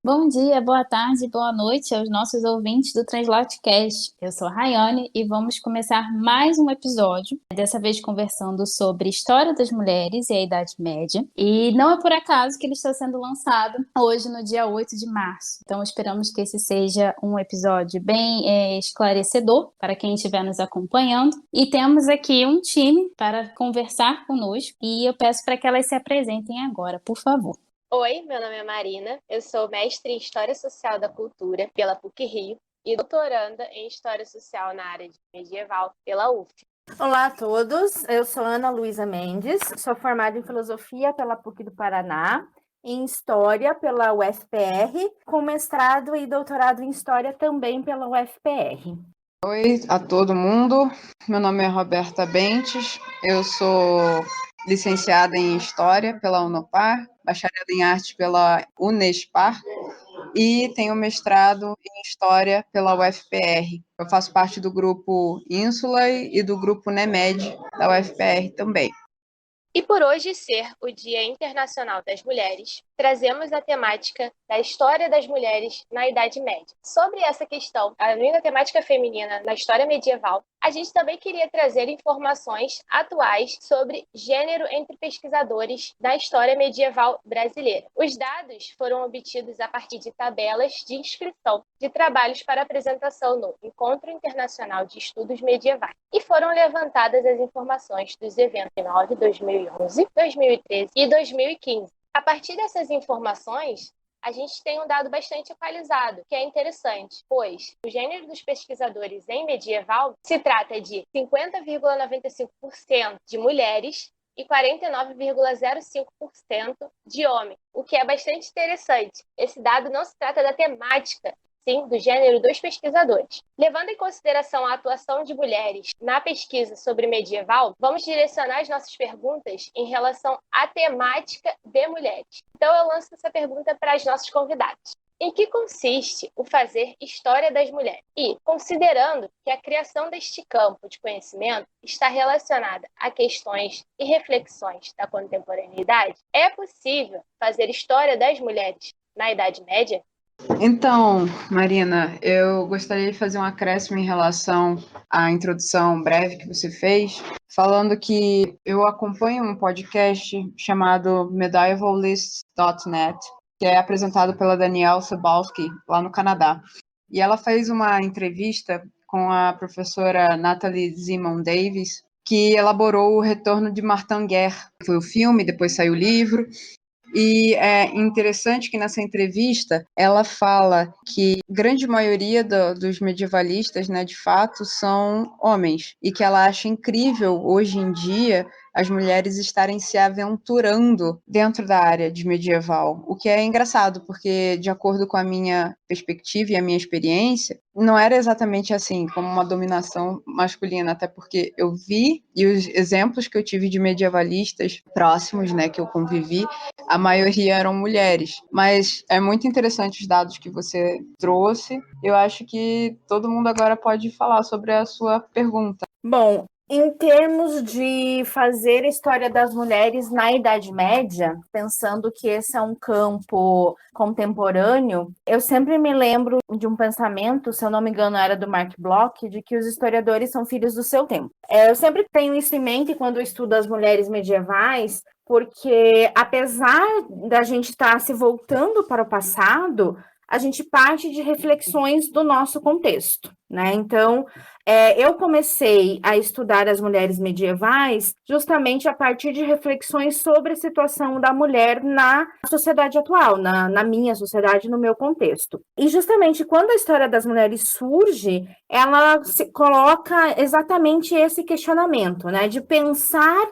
Bom dia, boa tarde, boa noite aos nossos ouvintes do Translotecast. Eu sou a Rayane e vamos começar mais um episódio, dessa vez conversando sobre história das mulheres e a Idade Média. E não é por acaso que ele está sendo lançado hoje, no dia 8 de março. Então esperamos que esse seja um episódio bem esclarecedor para quem estiver nos acompanhando. E temos aqui um time para conversar conosco e eu peço para que elas se apresentem agora, por favor. Oi, meu nome é Marina, eu sou mestre em História Social da Cultura pela PUC-Rio e doutoranda em História Social na área de medieval pela UF. Olá a todos, eu sou Ana Luísa Mendes, sou formada em Filosofia pela PUC do Paraná, em História pela UFPR, com mestrado e doutorado em História também pela UFPR. Oi a todo mundo, meu nome é Roberta Bentes, eu sou licenciada em História pela Unopar, bacharel em Arte pela Unespar e tenho mestrado em História pela UFPR. Eu faço parte do grupo Ínsula e do grupo NEMED da UFPR também. E por hoje ser o Dia Internacional das Mulheres, trazemos a temática da história das mulheres na Idade Média. Sobre essa questão, além da temática feminina na história medieval, a gente também queria trazer informações atuais sobre gênero entre pesquisadores da história medieval brasileira. Os dados foram obtidos a partir de tabelas de inscrição de trabalhos para apresentação no Encontro Internacional de Estudos Medievais e foram levantadas as informações dos eventos de 2011, 2013 e 2015. A partir dessas informações, a gente tem um dado bastante equalizado, que é interessante, pois o gênero dos pesquisadores em medieval se trata de 50,95% de mulheres e 49,05% de homens, o que é bastante interessante. Esse dado não se trata da temática, sim, do gênero dos pesquisadores. Levando em consideração a atuação de mulheres na pesquisa sobre medieval, vamos direcionar as nossas perguntas em relação à temática de mulheres. Então eu lanço essa pergunta para as nossas convidadas. Em que consiste o fazer história das mulheres? E, considerando que a criação deste campo de conhecimento está relacionada a questões e reflexões da contemporaneidade, é possível fazer história das mulheres na Idade Média? Então, Marina, eu gostaria de fazer um acréscimo em relação à introdução breve que você fez, falando que eu acompanho um podcast chamado medievalist.net, que é apresentado pela Danielle Cebulski, lá no Canadá. E ela fez uma entrevista com a professora Natalie Zemon Davis, que elaborou O Retorno de Martin Guerre. Foi o filme, depois saiu o livro. E é interessante que nessa entrevista ela fala que a grande maioria dos medievalistas, né, de fato, são homens, e que ela acha incrível hoje em dia as mulheres estarem se aventurando dentro da área de medieval, o que é engraçado, porque de acordo com a minha perspectiva e a minha experiência, não era exatamente assim, como uma dominação masculina, até porque eu vi, e os exemplos que eu tive de medievalistas próximos, né, que eu convivi, a maioria eram mulheres. Mas é muito interessante os dados que você trouxe. Eu acho que todo mundo agora pode falar sobre a sua pergunta. Bom, em termos de fazer a história das mulheres na Idade Média, pensando que esse é um campo contemporâneo, eu sempre me lembro de um pensamento, se eu não me engano era do Mark Bloch, de que os historiadores são filhos do seu tempo. Eu sempre tenho isso em mente quando eu estudo as mulheres medievais, porque apesar da gente estar se voltando para o passado, a gente parte de reflexões do nosso contexto, né? Então, eu comecei a estudar as mulheres medievais justamente a partir de reflexões sobre a situação da mulher na sociedade atual, na minha sociedade, no meu contexto. E justamente quando a história das mulheres surge, ela se coloca exatamente esse questionamento, né? De pensar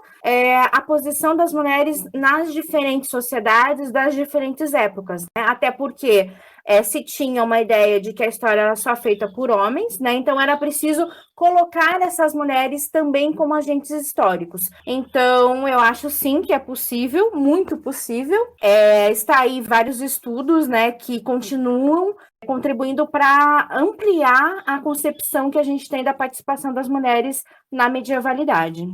a posição das mulheres nas diferentes sociedades, das diferentes épocas, né? Até porque se tinha uma ideia de que a história era só feita por homens, né? Então era preciso colocar essas mulheres também como agentes históricos. Então eu acho sim que é possível, muito possível. Está aí vários estudos, né, que continuam contribuindo para ampliar a concepção que a gente tem da participação das mulheres na medievalidade.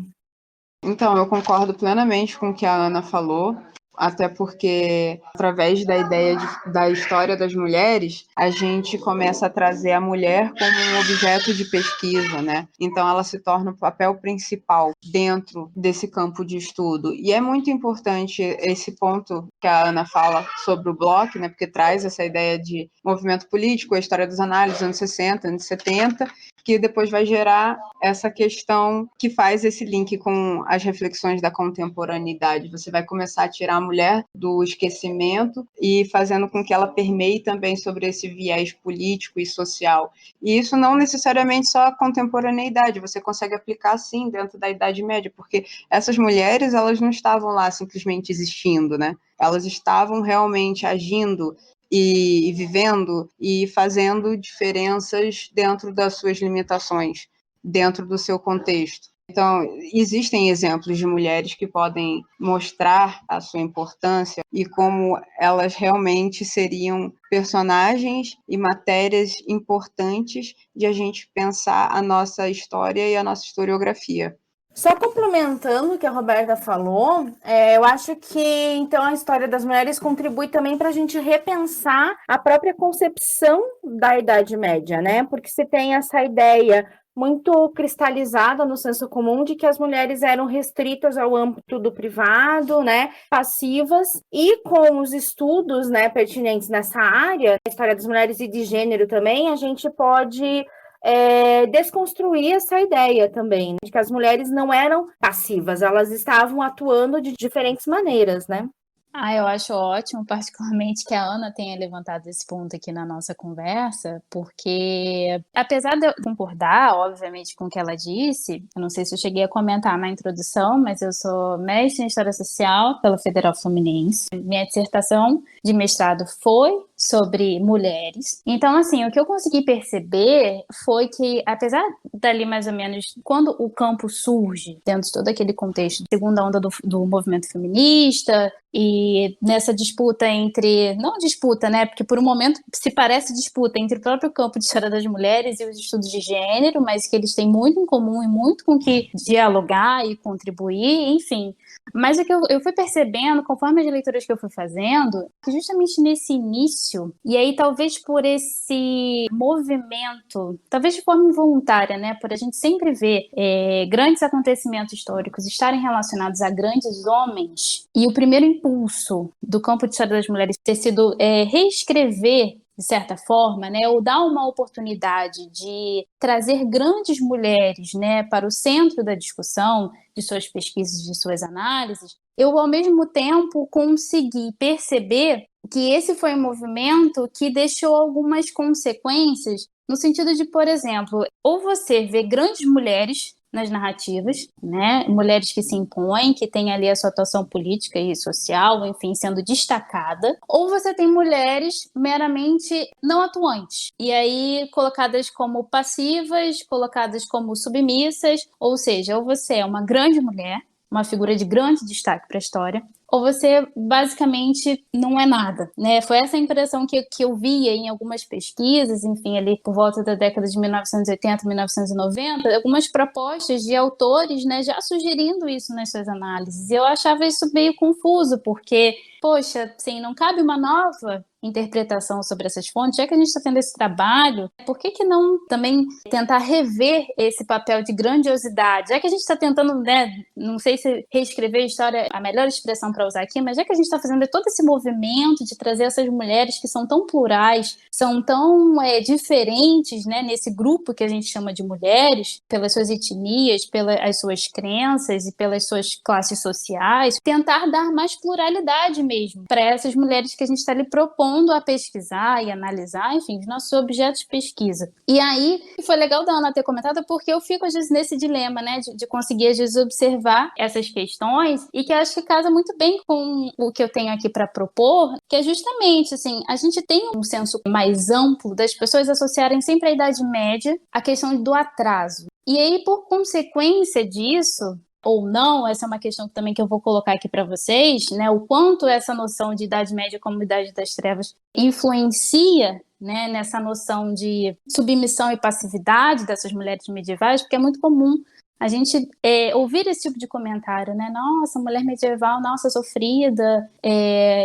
Então, eu concordo plenamente com o que a Ana falou. até porque, através da ideia da história das mulheres, a gente começa a trazer a mulher como um objeto de pesquisa, né? Então, ela se torna o papel principal dentro desse campo de estudo. E é muito importante esse ponto que a Ana fala sobre o Bloch, né? Porque traz essa ideia de movimento político, a história dos análises, anos 60, anos 70, que depois vai gerar essa questão que faz esse link com as reflexões da contemporaneidade. Você vai começar a tirar a mulher do esquecimento e fazendo com que ela permeie também sobre esse viés político e social. E isso não necessariamente só a contemporaneidade, você consegue aplicar sim dentro da Idade Média, porque essas mulheres, elas não estavam lá simplesmente existindo, né? Elas estavam realmente agindo e vivendo e fazendo diferenças dentro das suas limitações, dentro do seu contexto. Então, existem exemplos de mulheres que podem mostrar a sua importância e como elas realmente seriam personagens e matérias importantes de a gente pensar a nossa história e a nossa historiografia. Só complementando o que a Roberta falou, eu acho que então a história das mulheres contribui também para a gente repensar a própria concepção da Idade Média, né? Porque se tem essa ideia muito cristalizada no senso comum de que as mulheres eram restritas ao âmbito do privado, né, passivas, e com os estudos, né, pertinentes nessa área, a história das mulheres e de gênero também, a gente pode desconstruir essa ideia também, né, de que as mulheres não eram passivas, elas estavam atuando de diferentes maneiras, né? Eu acho ótimo, particularmente, que a Ana tenha levantado esse ponto aqui na nossa conversa, porque, apesar de eu concordar, obviamente, com o que ela disse, eu não sei se eu cheguei a comentar na introdução, mas eu sou mestre em História Social pela Federal Fluminense. Minha dissertação de mestrado foi sobre mulheres. Então, assim, o que eu consegui perceber foi que, apesar dali mais ou menos, quando o campo surge, dentro de todo aquele contexto, segunda onda do movimento feminista, e nessa disputa entre, não disputa, né, porque por um momento se parece disputa entre o próprio campo de história das mulheres e os estudos de gênero, mas que eles têm muito em comum e muito com que dialogar e contribuir, enfim. Mas o que eu fui percebendo, conforme as leituras que eu fui fazendo, que justamente nesse início, e aí talvez por esse movimento, talvez de forma involuntária, né, por a gente sempre ver grandes acontecimentos históricos estarem relacionados a grandes homens, e o primeiro impulso do campo de história das mulheres ter sido reescrever, de certa forma, né, ou dar uma oportunidade de trazer grandes mulheres, né, para o centro da discussão, de suas pesquisas, de suas análises, eu, ao mesmo tempo, consegui perceber que esse foi um movimento que deixou algumas consequências, no sentido de, por exemplo, ou você vê grandes mulheres nas narrativas, né? Mulheres que se impõem, que têm ali a sua atuação política e social, enfim, sendo destacada, ou você tem mulheres meramente não atuantes, e aí colocadas como passivas, colocadas como submissas, ou seja, ou você é uma grande mulher, uma figura de grande destaque para a história, ou você basicamente não é nada, né? Foi essa a impressão que eu via em algumas pesquisas, enfim, ali por volta da década de 1980, 1990, algumas propostas de autores, né, já sugerindo isso nas suas análises. E eu achava isso meio confuso, porque, poxa, assim, não cabe uma nova interpretação sobre essas fontes, já que a gente está tendo esse trabalho, por que não também tentar rever esse papel de grandiosidade? Já que a gente está tentando, né, não sei se reescrever a história é a melhor expressão para usar aqui, mas já que a gente está fazendo todo esse movimento de trazer essas mulheres que são tão plurais, são tão diferentes, né, nesse grupo que a gente chama de mulheres, pelas suas etnias, pelas suas crenças e pelas suas classes sociais, tentar dar mais pluralidade mesmo para essas mulheres que a gente está ali propondo a pesquisar e analisar, enfim, os nossos objetos de pesquisa. E aí, foi legal da Ana ter comentado, porque eu fico, às vezes, nesse dilema, né, de conseguir, às vezes, observar essas questões, e que eu acho que casa muito bem com o que eu tenho aqui para propor, que é justamente, assim, a gente tem um senso mais amplo das pessoas associarem sempre a Idade Média à questão do atraso. E aí, por consequência disso, ou não, essa é uma questão também que eu vou colocar aqui para vocês, né, o quanto essa noção de Idade Média como Idade das Trevas influencia, né, nessa noção de submissão e passividade dessas mulheres medievais, porque é muito comum a gente ouvir esse tipo de comentário, né? Nossa, mulher medieval, nossa, sofrida,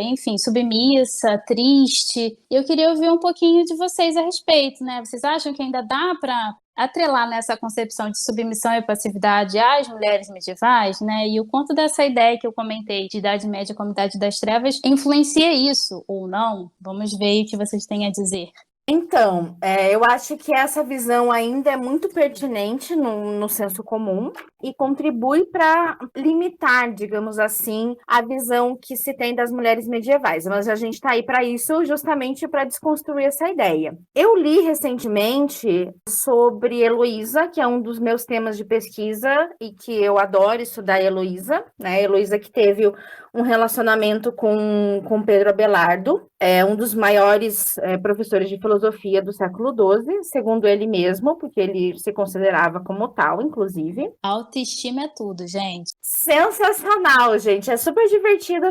enfim, submissa, triste. E eu queria ouvir um pouquinho de vocês a respeito, né? Vocês acham que ainda dá para atrelar nessa concepção de submissão e passividade às mulheres medievais, né? E o quanto dessa ideia que eu comentei de Idade Média como Idade das Trevas influencia isso ou não? Vamos ver o que vocês têm a dizer. Então, eu acho que essa visão ainda é muito pertinente no senso comum e contribui para limitar, digamos assim, a visão que se tem das mulheres medievais. Mas a gente está aí para isso, justamente para desconstruir essa ideia. Eu li recentemente sobre Heloísa, que é um dos meus temas de pesquisa e que eu adoro estudar Heloísa, né? Heloísa que teve um relacionamento com Pedro Abelardo, um dos maiores professores de filosofia do século XII, segundo ele mesmo, porque ele se considerava como tal, inclusive. Autoestima é tudo, gente. Sensacional, gente. É super divertido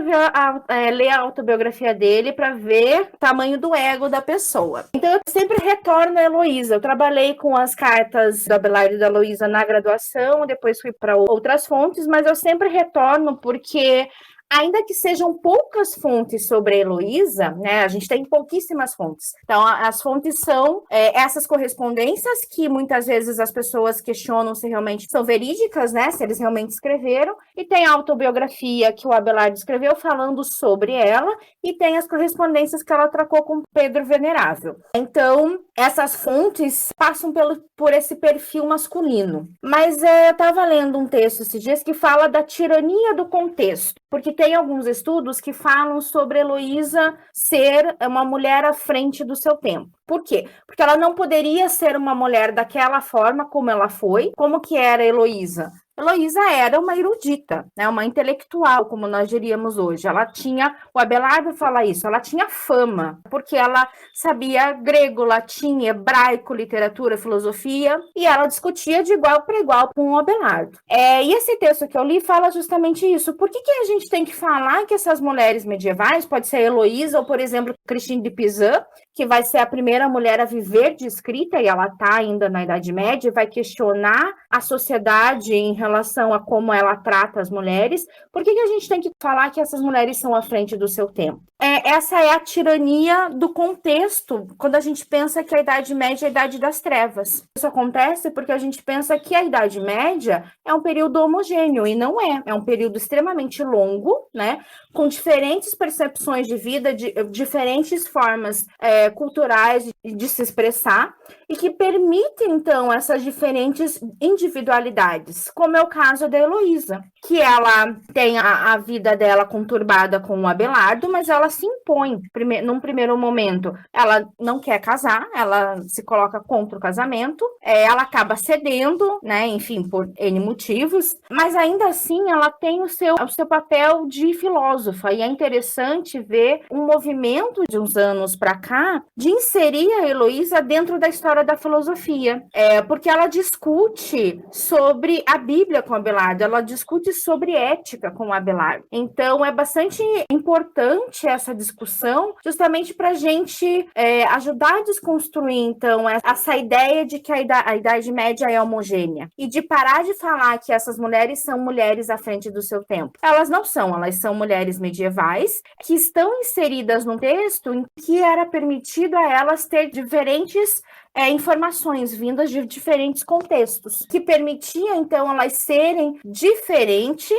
ler a autobiografia dele para ver o tamanho do ego da pessoa. Então, eu sempre retorno a Heloísa. Eu trabalhei com as cartas do Abelardo e da Heloísa na graduação, depois fui para outras fontes, mas eu sempre retorno porque ainda que sejam poucas fontes sobre a Heloísa, né, a gente tem pouquíssimas fontes. Então, as fontes são essas correspondências que muitas vezes as pessoas questionam se realmente são verídicas, né, se eles realmente escreveram, e tem a autobiografia que o Abelardo escreveu falando sobre ela, e tem as correspondências que ela trocou com Pedro Venerável. Então, essas fontes passam por esse perfil masculino. Mas eu estava lendo um texto esses dias que fala da tirania do contexto, porque tem alguns estudos que falam sobre Heloísa ser uma mulher à frente do seu tempo. Por quê? Porque ela não poderia ser uma mulher daquela forma como ela foi. Como que era Heloísa? Heloísa era uma erudita, né? Uma intelectual, como nós diríamos hoje. Ela tinha, o Abelardo fala isso, ela tinha fama, porque ela sabia grego, latim, hebraico, literatura, filosofia, e ela discutia de igual para igual com o Abelardo. E esse texto que eu li fala justamente isso. Por que a gente tem que falar que essas mulheres medievais, pode ser Heloísa ou, por exemplo, Christine de Pizan, que vai ser a primeira mulher a viver de escrita, e ela está ainda na Idade Média, e vai questionar a sociedade em relação a como ela trata as mulheres. Por que a gente tem que falar que essas mulheres são à frente do seu tempo? Essa é a tirania do contexto, quando a gente pensa que a Idade Média é a Idade das Trevas. Isso acontece porque a gente pensa que a Idade Média é um período homogêneo, e não é. É um período extremamente longo, né, com diferentes percepções de vida, diferentes formas culturais de se expressar, e que permite, então, essas diferentes individualidades, como é o caso da Heloísa, que ela tem a vida dela conturbada com o Abelardo, mas ela se impõe. Num primeiro momento, ela não quer casar, ela se coloca contra o casamento, ela acaba cedendo, né, enfim, por N motivos, mas ainda assim ela tem o seu papel de filósofa, e é interessante ver um movimento de uns anos para cá de inserir a Heloísa dentro da história da filosofia, porque ela discute sobre a Bíblia com Abelardo, ela discute sobre ética com Abelardo. Então, é bastante importante essa discussão, justamente para a gente ajudar a desconstruir, então, essa ideia de que a Idade Média é homogênea, e de parar de falar que essas mulheres são mulheres à frente do seu tempo. Elas não são, elas são mulheres medievais que estão inseridas num texto em que era permitido a elas ter diferentes informações vindas de diferentes contextos, que permitia, então, elas serem diferentes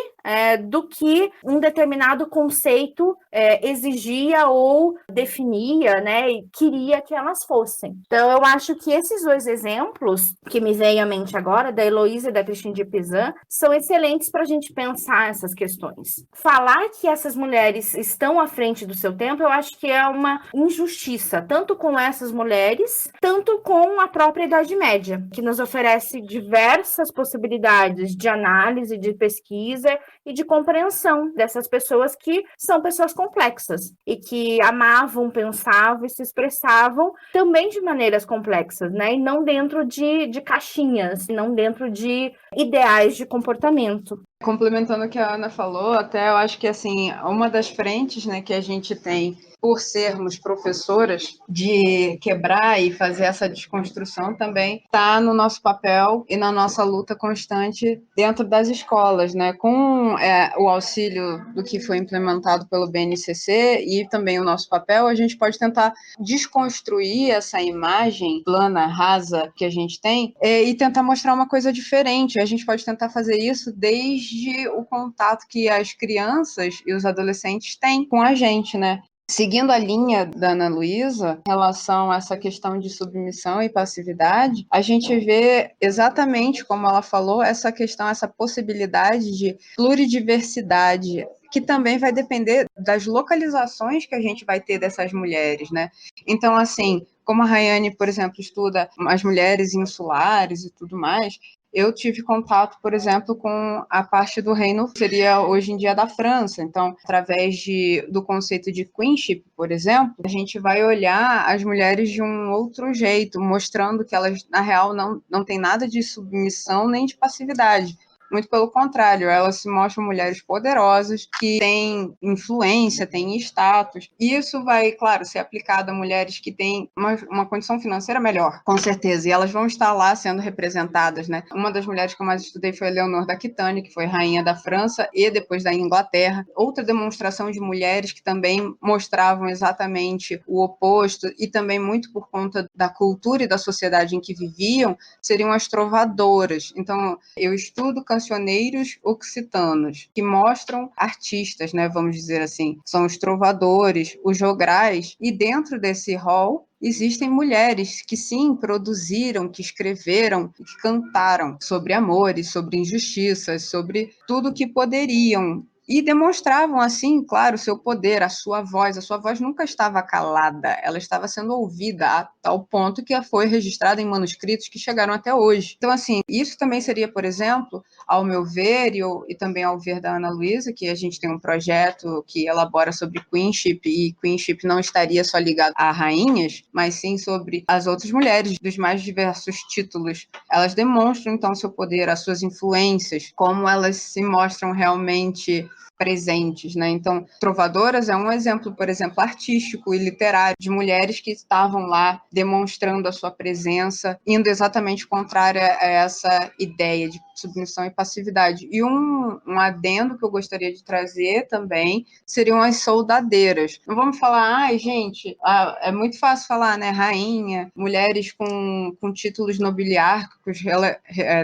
do que um determinado conceito exigia ou definia, né, e queria que elas fossem. Então, eu acho que esses dois exemplos que me vêm à mente agora, da Heloísa e da Christine de Pizan, são excelentes para a gente pensar essas questões. Falar que essas mulheres estão à frente do seu tempo, eu acho que é uma injustiça, tanto com essas mulheres, tanto com a própria Idade Média, que nos oferece diversas possibilidades de análise, de pesquisa e de compreensão dessas pessoas que são pessoas complexas e que amavam, pensavam e se expressavam também de maneiras complexas, né? E não dentro de caixinhas, não dentro de ideais de comportamento. Complementando o que a Ana falou, até eu acho que assim, uma das frentes, né, que a gente tem por sermos professoras de quebrar e fazer essa desconstrução também está no nosso papel e na nossa luta constante dentro das escolas, né, com o auxílio do que foi implementado pelo BNCC e também o nosso papel, a gente pode tentar desconstruir essa imagem plana, rasa que a gente tem e tentar mostrar uma coisa diferente. A gente pode tentar fazer isso desde o contato que as crianças e os adolescentes têm com a gente, né? Seguindo a linha da Ana Luísa, em relação a essa questão de submissão e passividade, a gente vê exatamente como ela falou, essa questão, essa possibilidade de pluridiversidade, que também vai depender das localizações que a gente vai ter dessas mulheres, né? Então, assim, como a Rayane, por exemplo, estuda as mulheres insulares e tudo mais, eu tive contato, por exemplo, com a parte do reino que seria hoje em dia da França. Então, através do conceito de queenship, por exemplo, a gente vai olhar as mulheres de um outro jeito, mostrando que elas, na real, não têm nada de submissão nem de passividade. Muito pelo contrário, elas se mostram mulheres poderosas, que têm influência, têm status. E isso vai, claro, ser aplicado a mulheres que têm uma condição financeira melhor, com certeza. E elas vão estar lá sendo representadas, né? Uma das mulheres que eu mais estudei foi a Leonor da Aquitânia, que foi rainha da França e depois da Inglaterra. Outra demonstração de mulheres que também mostravam exatamente o oposto e também muito por conta da cultura e da sociedade em que viviam, seriam as trovadoras. Então, eu estudo cancioneiros occitanos, que mostram artistas, né, vamos dizer assim. São os trovadores, os jograis, e dentro desse rol existem mulheres que sim, produziram, que escreveram, que cantaram sobre amores, sobre injustiças, sobre tudo que poderiam. E demonstravam, assim, claro, o seu poder, a sua voz. A sua voz nunca estava calada, ela estava sendo ouvida a tal ponto que foi registrada em manuscritos que chegaram até hoje. Então, assim, isso também seria, por exemplo, ao meu ver, e também ao ver da Ana Luísa, que a gente tem um projeto que elabora sobre queenship, e queenship não estaria só ligado a rainhas, mas sim sobre as outras mulheres dos mais diversos títulos. Elas demonstram, então, seu poder, as suas influências, como elas se mostram realmente presentes, né? Então, trovadoras é um exemplo, por exemplo, artístico e literário de mulheres que estavam lá demonstrando a sua presença, indo exatamente contrária a essa ideia de submissão e passividade. E um adendo que eu gostaria de trazer também seriam as soldadeiras. Não vamos falar, ai, gente, é muito fácil falar, né? Rainha, mulheres com títulos nobiliárquicos,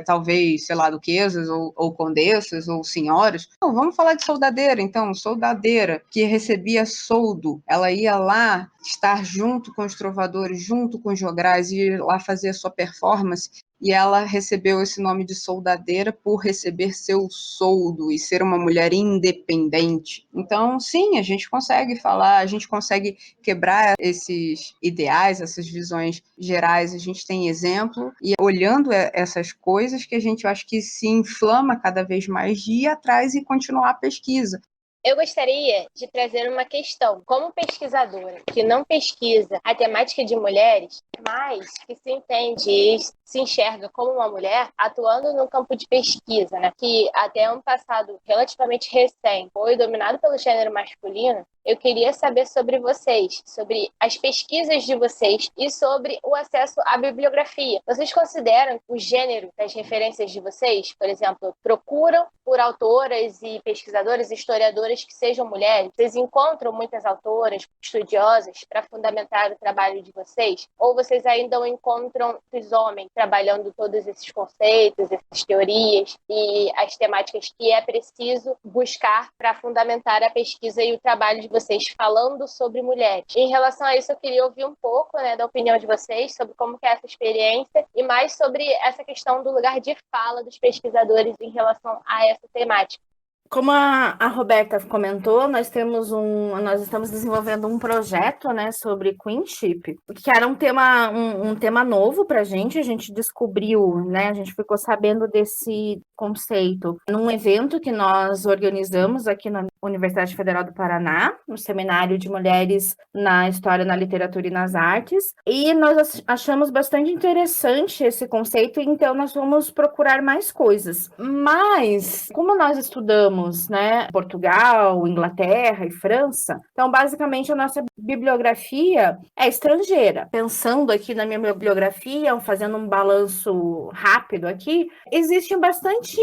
talvez, sei lá, duquesas ou condessas ou senhoras. Não, vamos falar de soldadeira, então, soldadeira, que recebia soldo. Ela ia lá estar junto com os trovadores, junto com os jograis, e lá fazer a sua performance. E ela recebeu esse nome de soldadeira por receber seu soldo e ser uma mulher independente. Então, sim, a gente consegue falar, a gente consegue quebrar esses ideais, essas visões gerais, a gente tem exemplo, e olhando essas coisas que a gente, eu acho que se inflama cada vez mais de ir atrás e continuar a pesquisa. Eu gostaria de trazer uma questão. Como pesquisadora que não pesquisa a temática de mulheres, mas que se entende e se enxerga como uma mulher atuando no campo de pesquisa, né? Que até um passado relativamente recente foi dominado pelo gênero masculino, eu queria saber sobre vocês, sobre as pesquisas de vocês e sobre o acesso à bibliografia. Vocês consideram o gênero das referências de vocês, por exemplo, procuram por autoras e pesquisadoras e historiadoras que sejam mulheres? Vocês encontram muitas autoras estudiosas para fundamentar o trabalho de vocês? Ou vocês ainda encontram os homens trabalhando todos esses conceitos, essas teorias e as temáticas que é preciso buscar para fundamentar a pesquisa e o trabalho de vocês falando sobre mulheres? Em relação a isso, eu queria ouvir um pouco, né, da opinião de vocês sobre como que é essa experiência e mais sobre essa questão do lugar de fala dos pesquisadores em relação a essa temática. Como a Roberta comentou, nós estamos desenvolvendo um projeto, né, sobre queenship, que era um tema novo para a gente descobriu, né, a gente ficou sabendo desse conceito num evento que nós organizamos aqui Universidade Federal do Paraná, no Seminário de Mulheres na História, na Literatura e nas Artes, e nós achamos bastante interessante esse conceito, então nós vamos procurar mais coisas. Mas, como nós estudamos, né, Portugal, Inglaterra e França, então basicamente a nossa bibliografia é estrangeira. Pensando aqui na minha bibliografia, fazendo um balanço rápido aqui, existem bastante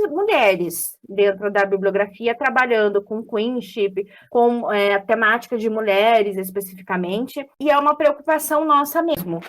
mulheres dentro da bibliografia trabalhando com queenship, com a temática de mulheres especificamente, e é uma preocupação nossa mesmo.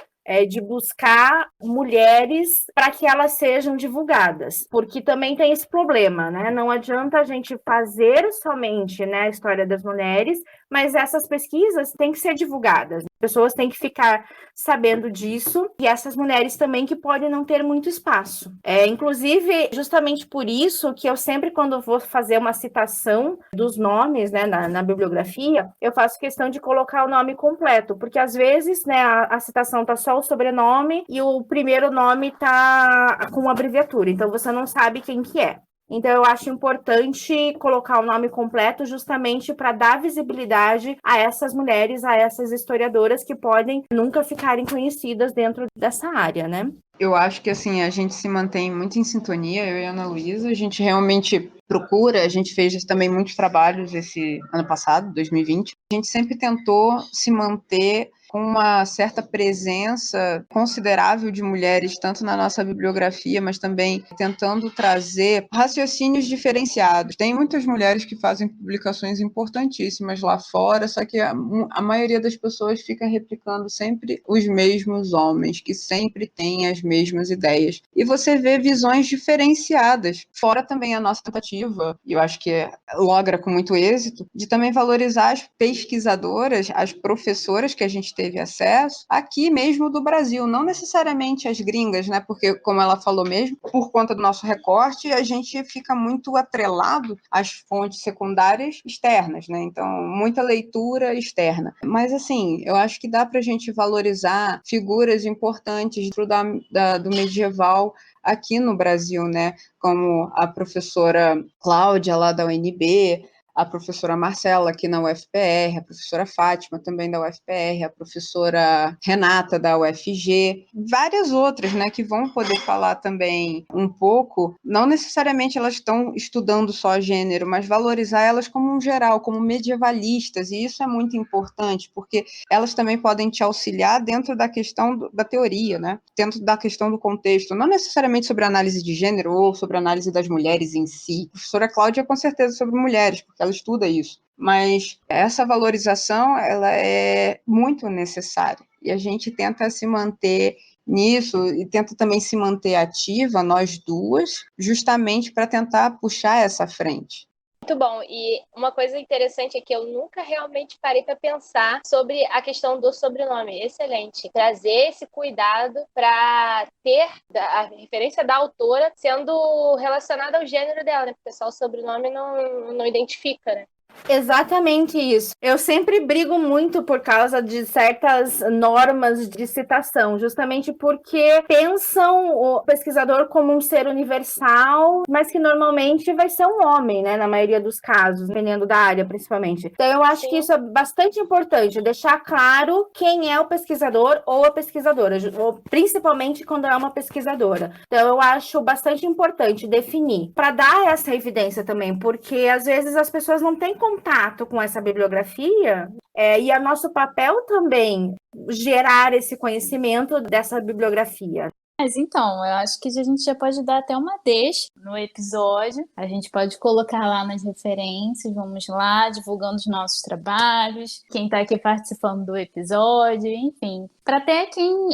De buscar mulheres para que elas sejam divulgadas, porque também tem esse problema, né? Não adianta a gente fazer somente, né, a história das mulheres, mas essas pesquisas têm que ser divulgadas. As pessoas têm que ficar sabendo disso, e essas mulheres também que podem não ter muito espaço. Inclusive, justamente por isso que eu sempre, quando vou fazer uma citação dos nomes, né, na bibliografia, eu faço questão de colocar o nome completo, porque às vezes, né, a citação está só o sobrenome e o primeiro nome está com uma abreviatura, então você não sabe quem que é. Então, eu acho importante colocar o nome completo justamente para dar visibilidade a essas mulheres, a essas historiadoras que podem nunca ficarem conhecidas dentro dessa área, né? Eu acho que, assim, a gente se mantém muito em sintonia, eu e a Ana Luísa, a gente realmente procura, a gente fez também muitos trabalhos esse ano passado, 2020, a gente sempre tentou se manter com uma certa presença considerável de mulheres, tanto na nossa bibliografia, mas também tentando trazer raciocínios diferenciados. Tem muitas mulheres que fazem publicações importantíssimas lá fora, só que a maioria das pessoas fica replicando sempre os mesmos homens, que sempre têm as mesmas ideias. E você vê visões diferenciadas, fora também a nossa tentativa, e eu acho que logra com muito êxito, de também valorizar as pesquisadoras, as professoras que a gente teve acesso aqui mesmo do Brasil, não necessariamente as gringas, né? Porque, como ela falou mesmo, por conta do nosso recorte, a gente fica muito atrelado às fontes secundárias externas, né? Então, muita leitura externa. Mas, assim, eu acho que dá para a gente valorizar figuras importantes do medieval aqui no Brasil, né? Como a professora Cláudia, lá da UNB, a professora Marcela, aqui na UFPR, a professora Fátima, também da UFPR, a professora Renata, da UFG, várias outras, né, que vão poder falar também um pouco, não necessariamente elas estão estudando só gênero, mas valorizar elas como um geral, como medievalistas, e isso é muito importante, porque elas também podem te auxiliar dentro da questão da teoria, né, dentro da questão do contexto, não necessariamente sobre análise de gênero ou sobre análise das mulheres em si. A professora Cláudia, com certeza, sobre mulheres, porque ela estuda isso, mas essa valorização ela é muito necessária e a gente tenta se manter nisso e tenta também se manter ativa, nós duas, justamente para tentar puxar essa frente. Muito bom. E uma coisa interessante é que eu nunca realmente parei para pensar sobre a questão do sobrenome. Excelente. Trazer esse cuidado para ter a referência da autora sendo relacionada ao gênero dela, né? Porque só o sobrenome não identifica, né? Exatamente isso. Eu sempre brigo muito por causa de certas normas de citação, justamente porque pensam o pesquisador como um ser universal, mas que normalmente vai ser um homem, né, na maioria dos casos, dependendo da área, principalmente. Então, eu acho que isso é bastante importante, deixar claro quem é o pesquisador ou a pesquisadora, principalmente quando é uma pesquisadora. Então, eu acho bastante importante definir, para dar essa evidência também, porque às vezes as pessoas não têm contato com essa bibliografia, e é nosso papel também gerar esse conhecimento dessa bibliografia. Mas então, eu acho que a gente já pode dar até uma deixa no episódio. A gente pode colocar lá nas referências, vamos lá, divulgando os nossos trabalhos, quem está aqui participando do episódio, enfim. Para até quem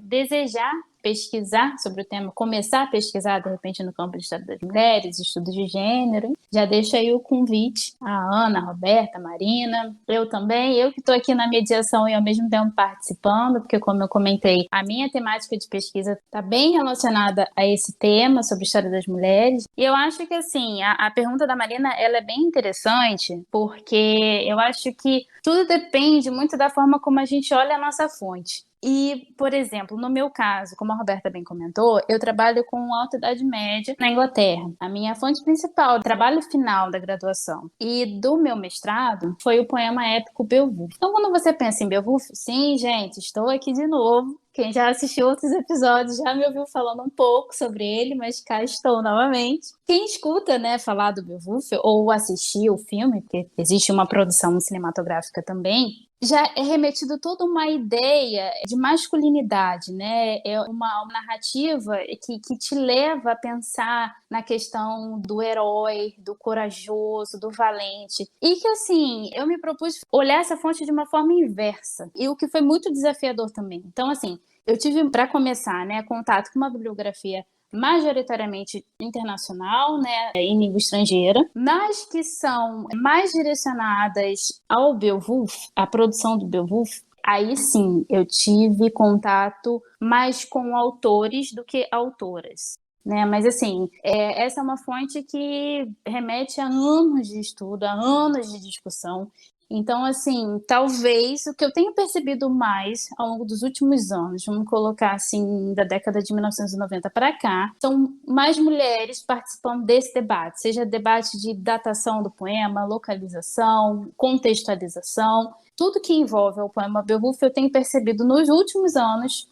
desejar pesquisar sobre o tema, começar a pesquisar, de repente, no campo de História das Mulheres, estudos de gênero, já deixo aí o convite a Ana, a Roberta, a Marina, eu também, eu que estou aqui na mediação e ao mesmo tempo participando, porque como eu comentei, a minha temática de pesquisa está bem relacionada a esse tema, sobre a história das mulheres, e eu acho que, assim, a pergunta da Marina, ela é bem interessante, porque eu acho que tudo depende muito da forma como a gente olha a nossa fonte. E, por exemplo, no meu caso, como a Roberta bem comentou, eu trabalho com alta idade média na Inglaterra. A minha fonte principal, o trabalho final da graduação e do meu mestrado, foi o poema épico Beowulf. Então, quando você pensa em Beowulf, sim, gente, estou aqui de novo. Quem já assistiu outros episódios já me ouviu falando um pouco sobre ele, mas cá estou novamente. Quem escuta, né, falar do Beowulf ou assistir o filme, porque existe uma produção cinematográfica também, já é remetido toda uma ideia de masculinidade, né? É uma narrativa que te leva a pensar na questão do herói, do corajoso, do valente. E que, assim, eu me propus olhar essa fonte de uma forma inversa. E o que foi muito desafiador também. Então, assim, eu tive, para começar, né, contato com uma bibliografia majoritariamente internacional, né, em língua estrangeira, mas que são mais direcionadas ao Beowulf, à produção do Beowulf. Aí sim, eu tive contato mais com autores do que autoras. Né? Mas, assim, essa é uma fonte que remete a anos de estudo, a anos de discussão. Então, assim, talvez o que eu tenho percebido mais ao longo dos últimos anos, vamos colocar assim, da década de 1990 para cá, são mais mulheres participando desse debate, seja debate de datação do poema, localização, contextualização, tudo que envolve o poema Beowulf eu tenho percebido nos últimos anos,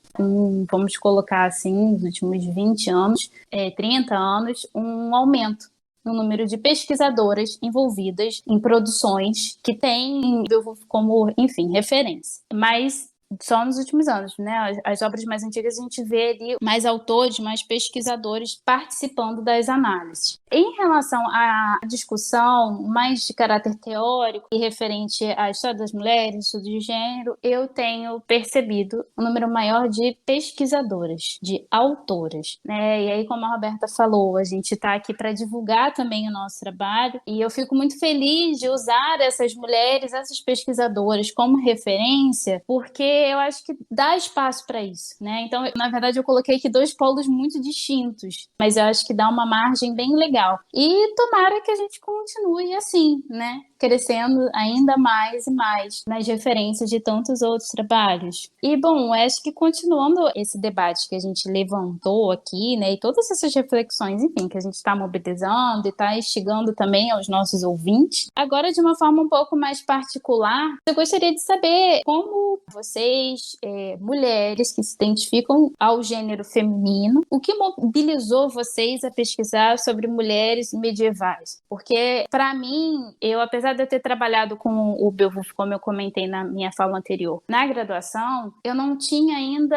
vamos colocar assim, nos últimos 20 anos, 30 anos, um aumento no número de pesquisadoras envolvidas em produções que têm Beowulf como, enfim, referência. Mas só nos últimos anos, né? As obras mais antigas a gente vê ali mais autores, mais pesquisadores participando das análises. Em relação à discussão mais de caráter teórico e referente à história das mulheres, estudo de gênero, eu tenho percebido um número maior de pesquisadoras, de autoras, né? E aí, como a Roberta falou, a gente está aqui para divulgar também o nosso trabalho e eu fico muito feliz de usar essas mulheres, essas pesquisadoras como referência, porque eu acho que dá espaço para isso, né? Então, na verdade, eu coloquei aqui dois polos muito distintos, mas eu acho que dá uma margem bem legal. E tomara que a gente continue assim, né? Crescendo ainda mais e mais nas referências de tantos outros trabalhos. E, bom, acho que continuando esse debate que a gente levantou aqui, né? E todas essas reflexões, enfim, que a gente está mobilizando e está instigando também aos nossos ouvintes, agora de uma forma um pouco mais particular, eu gostaria de saber como vocês, mulheres que se identificam ao gênero feminino, o que mobilizou vocês a pesquisar sobre mulheres medievais? Porque, para mim, apesar de eu ter trabalhado com o Beowulf, como eu comentei na minha fala anterior, na graduação, eu não tinha ainda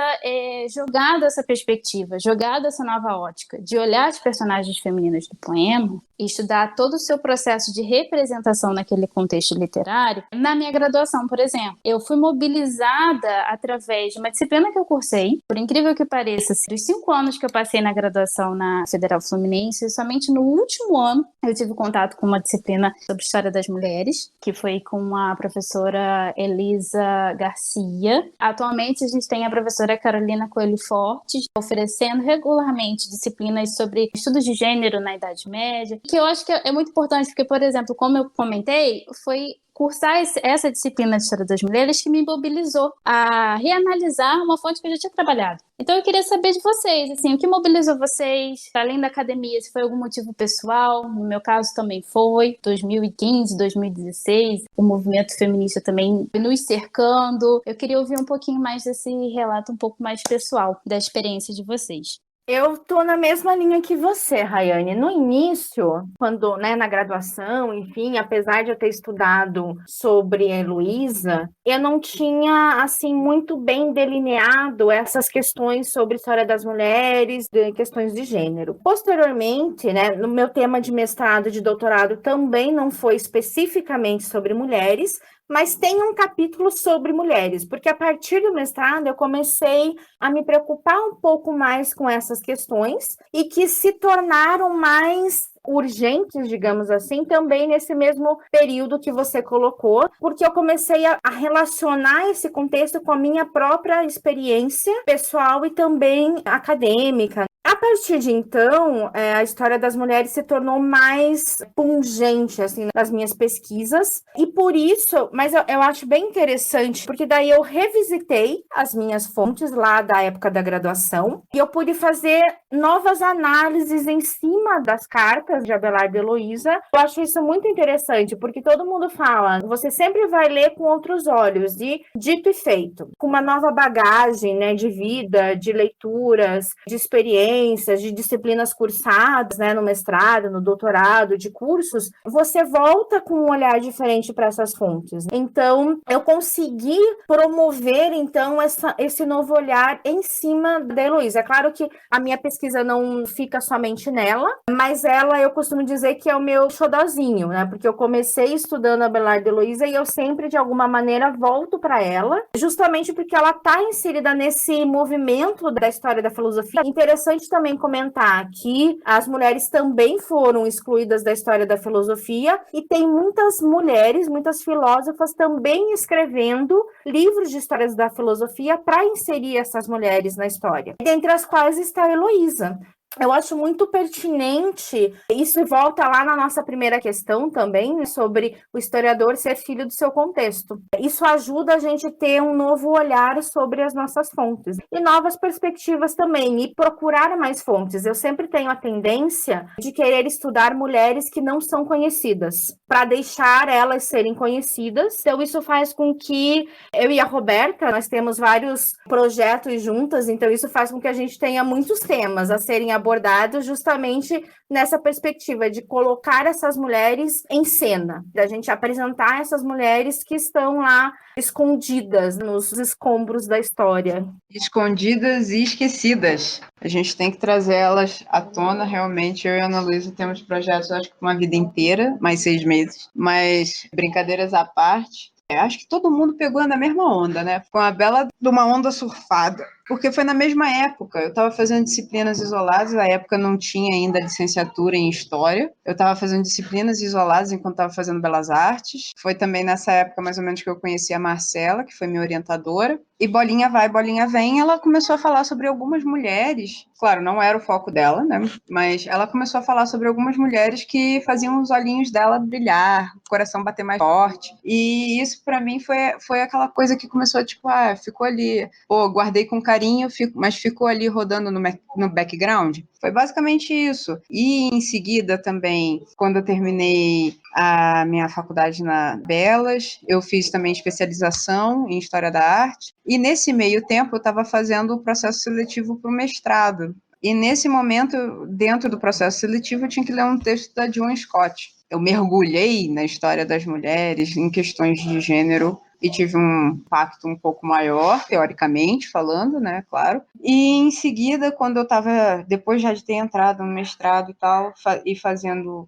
jogado essa perspectiva, jogado essa nova ótica, de olhar as personagens femininas do poema e estudar todo o seu processo de representação naquele contexto literário. Na minha graduação, por exemplo, eu fui mobilizada através de uma disciplina que eu cursei, por incrível que pareça, dos 5 anos que eu passei na graduação na Federal Fluminense, somente no último ano eu tive contato com uma disciplina sobre história das mulheres, que foi com a professora Elisa Garcia. Atualmente a gente tem a professora Carolina Coelho Fortes, oferecendo regularmente disciplinas sobre estudos de gênero na Idade Média, que eu acho que é muito importante, porque, por exemplo, como eu comentei, foi cursar essa disciplina de História das Mulheres que me mobilizou a reanalisar uma fonte que eu já tinha trabalhado. Então eu queria saber de vocês, assim, o que mobilizou vocês, além da academia, se foi algum motivo pessoal, no meu caso também foi, 2015, 2016, o movimento feminista também nos cercando. Eu queria ouvir um pouquinho mais desse relato um pouco mais pessoal da experiência de vocês. Eu tô na mesma linha que você, Rayane. No início, quando, né, na graduação, enfim, apesar de eu ter estudado sobre a Heloísa, eu não tinha, assim, muito bem delineado essas questões sobre história das mulheres, questões de gênero. Posteriormente, né, no meu tema de mestrado e de doutorado também não foi especificamente sobre mulheres, mas tem um capítulo sobre mulheres, porque a partir do mestrado eu comecei a me preocupar um pouco mais com essas questões e que se tornaram mais urgentes, digamos assim, também nesse mesmo período que você colocou, porque eu comecei a relacionar esse contexto com a minha própria experiência pessoal e também acadêmica. A partir de então, a história das mulheres se tornou mais pungente, assim, nas minhas pesquisas, e por isso, mas eu acho bem interessante, porque daí eu revisitei as minhas fontes lá da época da graduação, e eu pude fazer novas análises em cima das cartas de Abelardo e Heloísa. Eu acho isso muito interessante, porque todo mundo fala, você sempre vai ler com outros olhos, de dito e feito, com uma nova bagagem, né, de vida, de leituras, de experiências, de disciplinas cursadas, né, no mestrado, no doutorado, de cursos, você volta com um olhar diferente para essas fontes. Então, eu consegui promover, então, esse novo olhar em cima da Heloísa. É claro que a minha pesquisa não fica somente nela, mas ela, eu costumo dizer que é o meu xodozinho, né, porque eu comecei estudando Abelardo e Heloísa e eu sempre, de alguma maneira, volto para ela, justamente porque ela está inserida nesse movimento da história da filosofia. Interessante também comentar que as mulheres também foram excluídas da história da filosofia e tem muitas mulheres, muitas filósofas também escrevendo livros de histórias da filosofia para inserir essas mulheres na história, dentre as quais está a Heloísa. Eu acho muito pertinente, isso volta lá na nossa primeira questão também, sobre o historiador ser filho do seu contexto. Isso ajuda a gente a ter um novo olhar sobre as nossas fontes e novas perspectivas também, e procurar mais fontes. Eu sempre tenho a tendência de querer estudar mulheres que não são conhecidas, para deixar elas serem conhecidas. Então isso faz com que eu e a Roberta, nós temos vários projetos juntas, então isso faz com que a gente tenha muitos temas a serem abordados justamente nessa perspectiva de colocar essas mulheres em cena, da gente apresentar essas mulheres que estão lá escondidas nos escombros da história. Escondidas e esquecidas. A gente tem que trazer elas à tona, realmente. Eu e a Ana Luísa temos projetos, acho que uma vida inteira, mais 6 meses. Mas, brincadeiras à parte, acho que todo mundo pegou na mesma onda, né? Foi uma bela de uma onda surfada. Porque foi na mesma época. Eu estava fazendo disciplinas isoladas, na época não tinha ainda licenciatura em História. Eu estava fazendo disciplinas isoladas enquanto estava fazendo Belas Artes. Foi também nessa época, mais ou menos, que eu conheci a Marcela, que foi minha orientadora. E bolinha vai, bolinha vem, ela começou a falar sobre algumas mulheres. Claro, não era o foco dela, né? Mas ela começou a falar sobre algumas mulheres que faziam os olhinhos dela brilhar, o coração bater mais forte. E isso, para mim, foi aquela coisa que começou, tipo, ficou ali, pô, guardei com carinho, mas ficou ali rodando no background. Foi basicamente isso. E em seguida também, quando eu terminei a minha faculdade na Belas, eu fiz também especialização em História da Arte. E nesse meio tempo eu estava fazendo o processo seletivo para o mestrado. E nesse momento, dentro do processo seletivo, eu tinha que ler um texto da Joan Scott. Eu mergulhei na história das mulheres, em questões de gênero, e tive um impacto um pouco maior, teoricamente falando, né, claro. E em seguida, quando eu estava, depois já de ter entrado no mestrado e tal,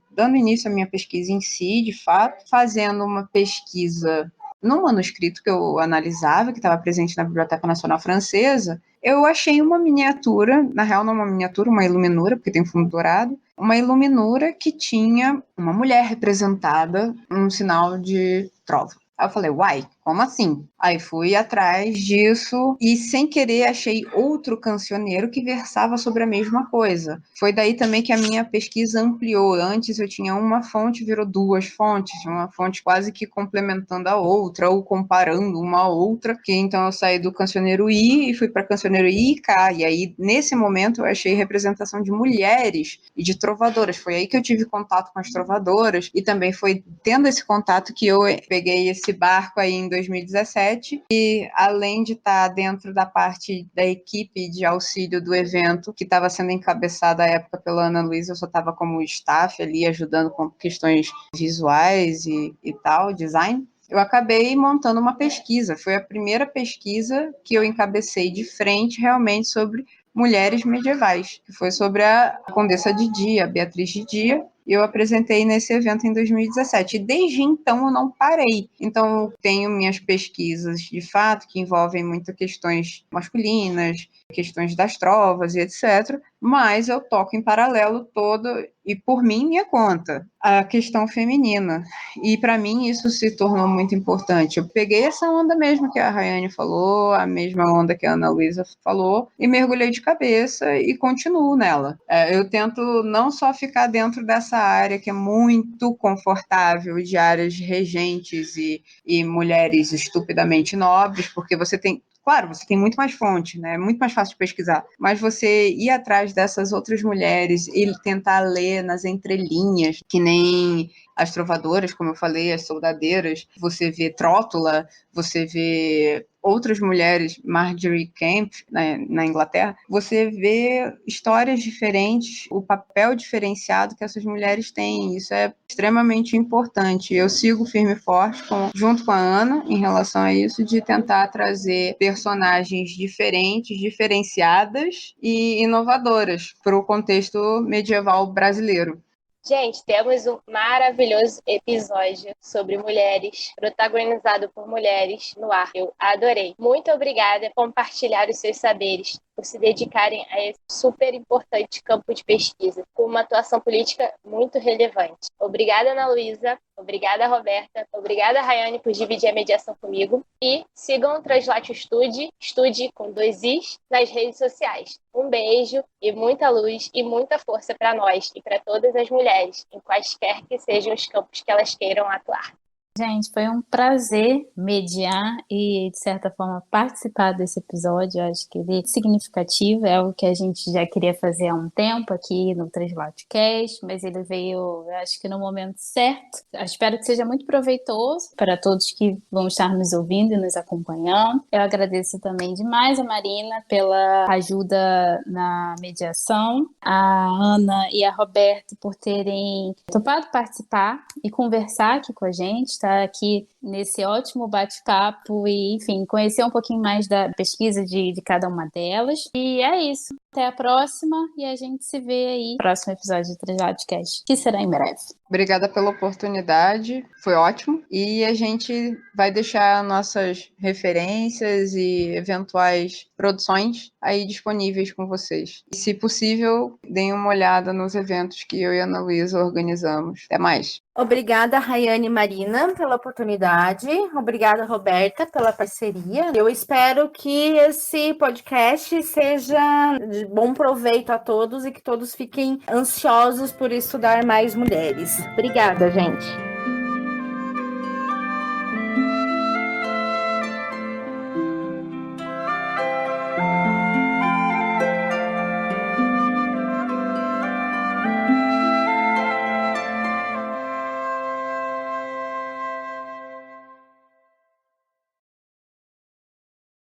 dando início à minha pesquisa em si, de fato, fazendo uma pesquisa num manuscrito que eu analisava, que estava presente na Biblioteca Nacional Francesa, eu achei uma miniatura, na real não uma miniatura, uma iluminura, porque tem fundo dourado, uma iluminura que tinha uma mulher representada, um sinal de trova. Aí eu falei, uai, como assim? Aí fui atrás disso e, sem querer, achei outro cancioneiro que versava sobre a mesma coisa. Foi daí também que a minha pesquisa ampliou. Antes eu tinha uma fonte, virou 2 fontes, uma fonte quase que complementando a outra ou comparando uma a outra. Que então eu saí do cancioneiro I e fui para cancioneiro I e K. E aí, nesse momento, eu achei representação de mulheres e de trovadoras. Foi aí que eu tive contato com as trovadoras e também foi tendo esse contato que eu peguei esse barco aí em 2017 e, além de estar dentro da parte da equipe de auxílio do evento, que estava sendo encabeçada à época pela Ana Luísa, eu só estava como staff ali, ajudando com questões visuais e tal, design. Eu acabei montando uma pesquisa. Foi a primeira pesquisa que eu encabecei de frente realmente sobre mulheres medievais, que foi sobre a Condessa de Dia, Beatriz de Dia, e eu apresentei nesse evento em 2017. E desde então eu não parei. Então eu tenho minhas pesquisas de fato que envolvem muito questões masculinas, questões das trovas e etc. mas eu toco em paralelo todo, e por mim, minha conta, a questão feminina. E para mim isso se tornou muito importante. Eu peguei essa onda mesmo que a Rayane falou, a mesma onda que a Ana Luísa falou, e mergulhei de cabeça e continuo nela. Eu tento não só ficar dentro dessa área que é muito confortável, de áreas regentes e mulheres estupidamente nobres, porque você tem. Claro, você tem muito mais fonte, né? É muito mais fácil de pesquisar. Mas você ir atrás dessas outras mulheres e tentar ler nas entrelinhas, que nem as trovadoras, como eu falei, as soldadeiras, você vê Trótula, você vê outras mulheres, Marjorie Kemp, né, na Inglaterra, você vê histórias diferentes, o papel diferenciado que essas mulheres têm. Isso é extremamente importante. Eu sigo firme e forte, junto com a Ana, em relação a isso, de tentar trazer personagens diferentes, diferenciadas e inovadoras para o contexto medieval brasileiro. Gente, temos um maravilhoso episódio sobre mulheres, protagonizado por mulheres no ar. Eu adorei. Muito obrigada por compartilhar os seus saberes, por se dedicarem a esse super importante campo de pesquisa, com uma atuação política muito relevante. Obrigada, Ana Luísa. Obrigada, Roberta. Obrigada, Rayane, por dividir a mediação comigo. E sigam o Translatio Study, estude com 2 Is, nas redes sociais. Um beijo e muita luz e muita força para nós e para todas as mulheres, em quaisquer que sejam os campos que elas queiram atuar. Gente, foi um prazer mediar e, de certa forma, participar desse episódio. Eu acho que ele é significativo, é algo que a gente já queria fazer há um tempo aqui no Translatcast, mas ele veio, eu acho que no momento certo. Eu espero que seja muito proveitoso para todos que vão estar nos ouvindo e nos acompanhando. Eu agradeço também demais a Marina pela ajuda na mediação, a Ana e a Roberta por terem topado participar e conversar aqui com a gente, tá? Aqui nesse ótimo bate-papo e, enfim, conhecer um pouquinho mais da pesquisa de cada uma delas. E é isso. Até a próxima e a gente se vê aí no próximo episódio do Translatcast, que será em breve. Obrigada pela oportunidade, foi ótimo. E a gente vai deixar nossas referências e eventuais produções aí disponíveis com vocês. E, se possível, deem uma olhada nos eventos que eu e a Ana Luísa organizamos. Até mais! Obrigada, Rayane e Marina, pela oportunidade. Obrigada, Roberta, pela parceria. Eu espero que esse podcast seja de bom proveito a todos e que todos fiquem ansiosos por estudar mais mulheres. Obrigada, gente.